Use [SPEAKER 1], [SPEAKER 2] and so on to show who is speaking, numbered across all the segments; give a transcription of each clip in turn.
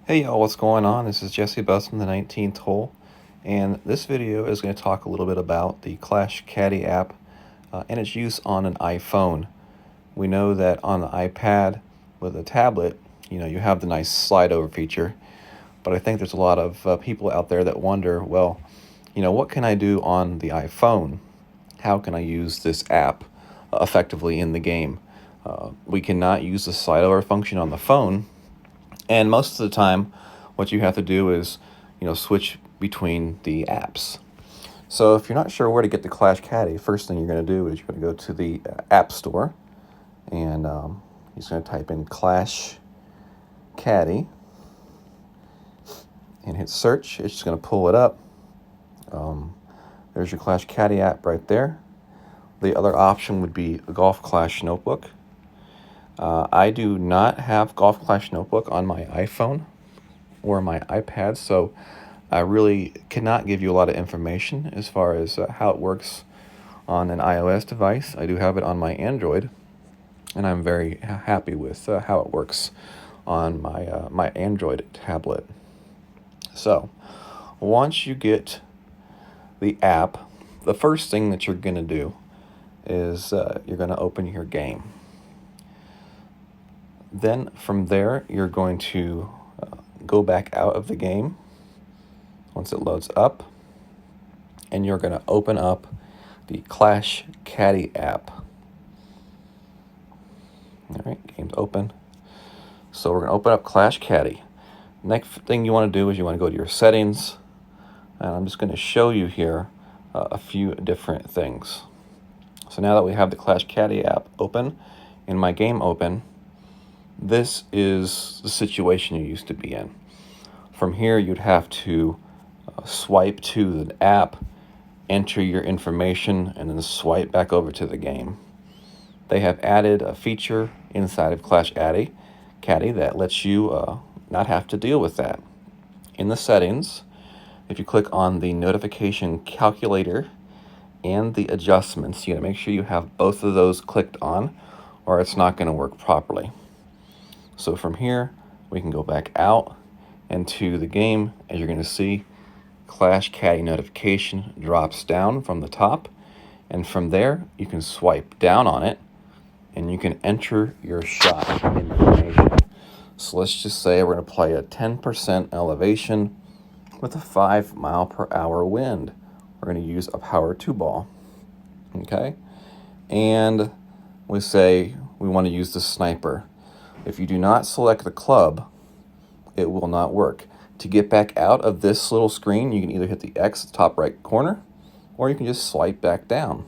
[SPEAKER 1] Hey y'all, what's going on? This is Jesse Busman, the 19th hole, and this video is going to talk a little bit about the Clash Caddie app and its use on an iPhone. We know that on the iPad with a tablet, you have the nice slide over feature, but I think there's a lot of people out there that wonder, well, what can I do on the iPhone? How can I use this app effectively in the game? We cannot use the slide over function on the phone. And most of the time, what you have to do is, switch between the apps. So if you're not sure where to get the Clash Caddie, first thing you're going to do is you're going to go to the App Store, and you're just going to type in Clash Caddie and hit search. It's just going to pull it up. There's your Clash Caddie app right there. The other option would be a Golf Clash Notebook. I do not have Golf Clash Notebook on my iPhone or my iPad, so I really cannot give you a lot of information as far as how it works on an iOS device. I do have it on my Android, and I'm very happy with how it works on my Android tablet. So once you get the app, the first thing that you're going to do is you're going to open your game. Then from there, you're going to go back out of the game once it loads up, and you're going to open up the Clash Caddie app. All right, game's open. So we're going to open up Clash Caddie. Next thing you want to do is you want to go to your settings, and I'm just going to show you here a few different things. So now that we have the Clash Caddie app open and my game open, this is the situation you used to be in. From here, you'd have to swipe to the app, enter your information, and then swipe back over to the game. They have added a feature inside of Clash Caddie that lets you not have to deal with that. In the settings, if you click on the notification calculator and the adjustments, you gotta make sure you have both of those clicked on, or it's not gonna work properly. So from here, we can go back out into the game. As you're gonna see, Clash Caddie notification drops down from the top, and from there you can swipe down on it and you can enter your shot information. So let's just say we're going to play a 10% elevation with a 5-mile-per-hour wind. We're going to use a power 2 ball. Okay, and we say we want to use the sniper. If you do not select the club, it will not work. To get back out of this little screen, you can either hit the X at the top right corner, or you can just swipe back down.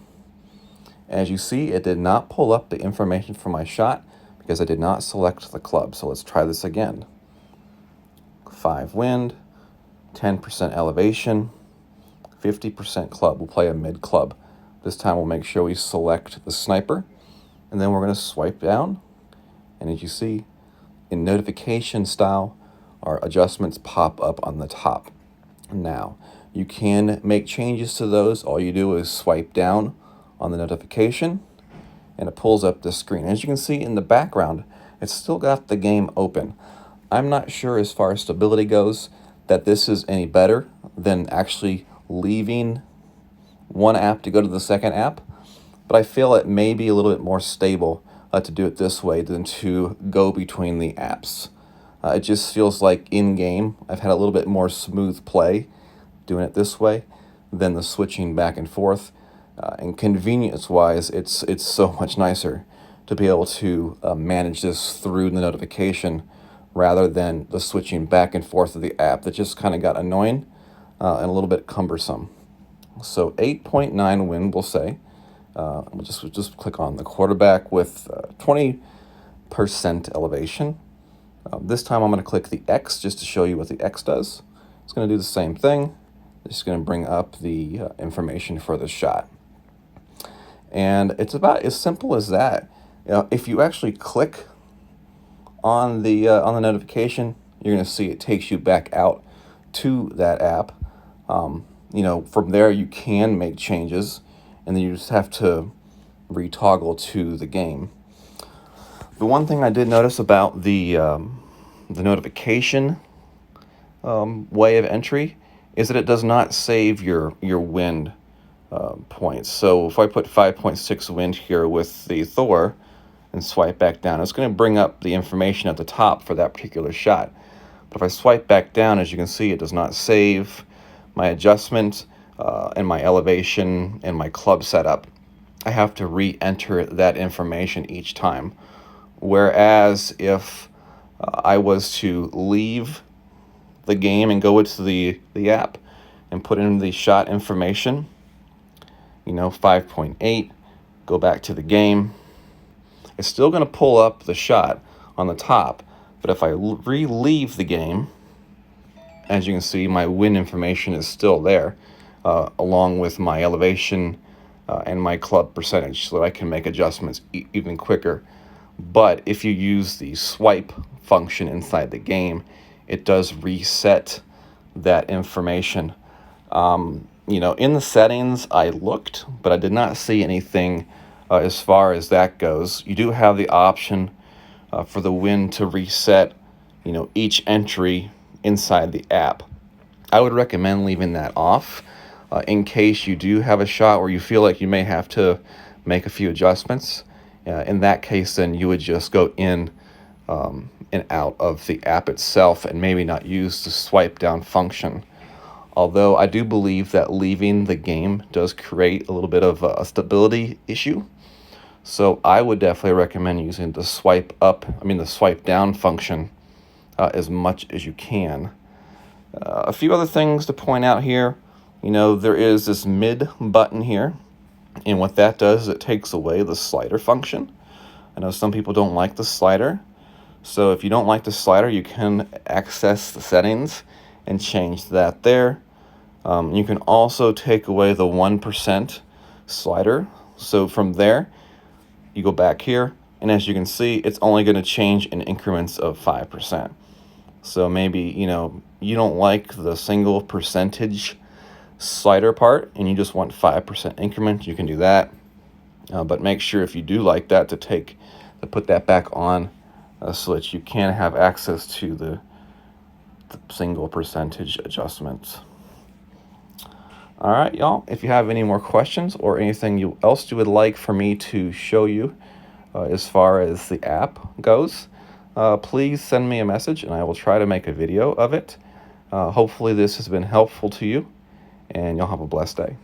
[SPEAKER 1] As you see, it did not pull up the information for my shot because I did not select the club. So let's try this again. 5 wind, 10% elevation, 50% club. We'll play a mid club. This time we'll make sure we select the sniper, and then we're going to swipe down. And as you see, in notification style, our adjustments pop up on the top. Now, you can make changes to those. All you do is swipe down on the notification, and it pulls up the screen. As you can see in the background, it's still got the game open. I'm not sure as far as stability goes that this is any better than actually leaving one app to go to the second app, but I feel it may be a little bit more stable to do it this way than to go between the apps. It just feels like in-game I've had a little bit more smooth play doing it this way than the switching back and forth. And convenience-wise, it's so much nicer to be able to manage this through the notification rather than the switching back and forth of the app that just kind of got annoying and a little bit cumbersome. So 8.9 wind, we'll say. We'll just click on the quarterback with 20% elevation. This time I'm going to click the X just to show you what the X does. It's going to do the same thing. It's going to bring up the information for the shot. And it's about as simple as that. If you actually click on the notification, you're going to see it takes you back out to that app. From there you can make changes, and then you just have to retoggle to the game. The one thing I did notice about the notification way of entry is that it does not save your wind points. So if I put 5.6 wind here with the Thor and swipe back down, it's going to bring up the information at the top for that particular shot. But if I swipe back down, as you can see, it does not save my adjustment and my elevation and my club setup. I have to re-enter that information each time. Whereas if I was to leave the game and go into the app and put in the shot information, 5.8, go back to the game, it's still going to pull up the shot on the top. But if I leave the game, as you can see, my wind information is still there, along with my elevation and my club percentage, so that I can make adjustments even quicker. But if you use the swipe function inside the game, it does reset that information. In the settings, I looked, but I did not see anything as far as that goes. You do have the option for the wind to reset, each entry inside the app. I would recommend leaving that off in case you do have a shot where you feel like you may have to make a few adjustments. In that case, then you would just go in and out of the app itself and maybe not use the swipe down function. Although I do believe that leaving the game does create a little bit of a stability issue. So I would definitely recommend using the swipe down function as much as you can. A few other things to point out here. There is this mid button here, and what that does is it takes away the slider function. I know some people don't like the slider, so if you don't like the slider, you can access the settings and change that there. You can also take away the 1% slider. So from there, you go back here, and as you can see, it's only going to change in increments of 5%. So maybe, you don't like the single percentage slider part and you just want 5% increments, you can do that. But make sure, if you do like that, to put that back on so that you can have access to the single percentage adjustments. All right, y'all, if you have any more questions or anything else you would like for me to show you as far as the app goes, please send me a message and I will try to make a video of it. Hopefully this has been helpful to you, and y'all have a blessed day.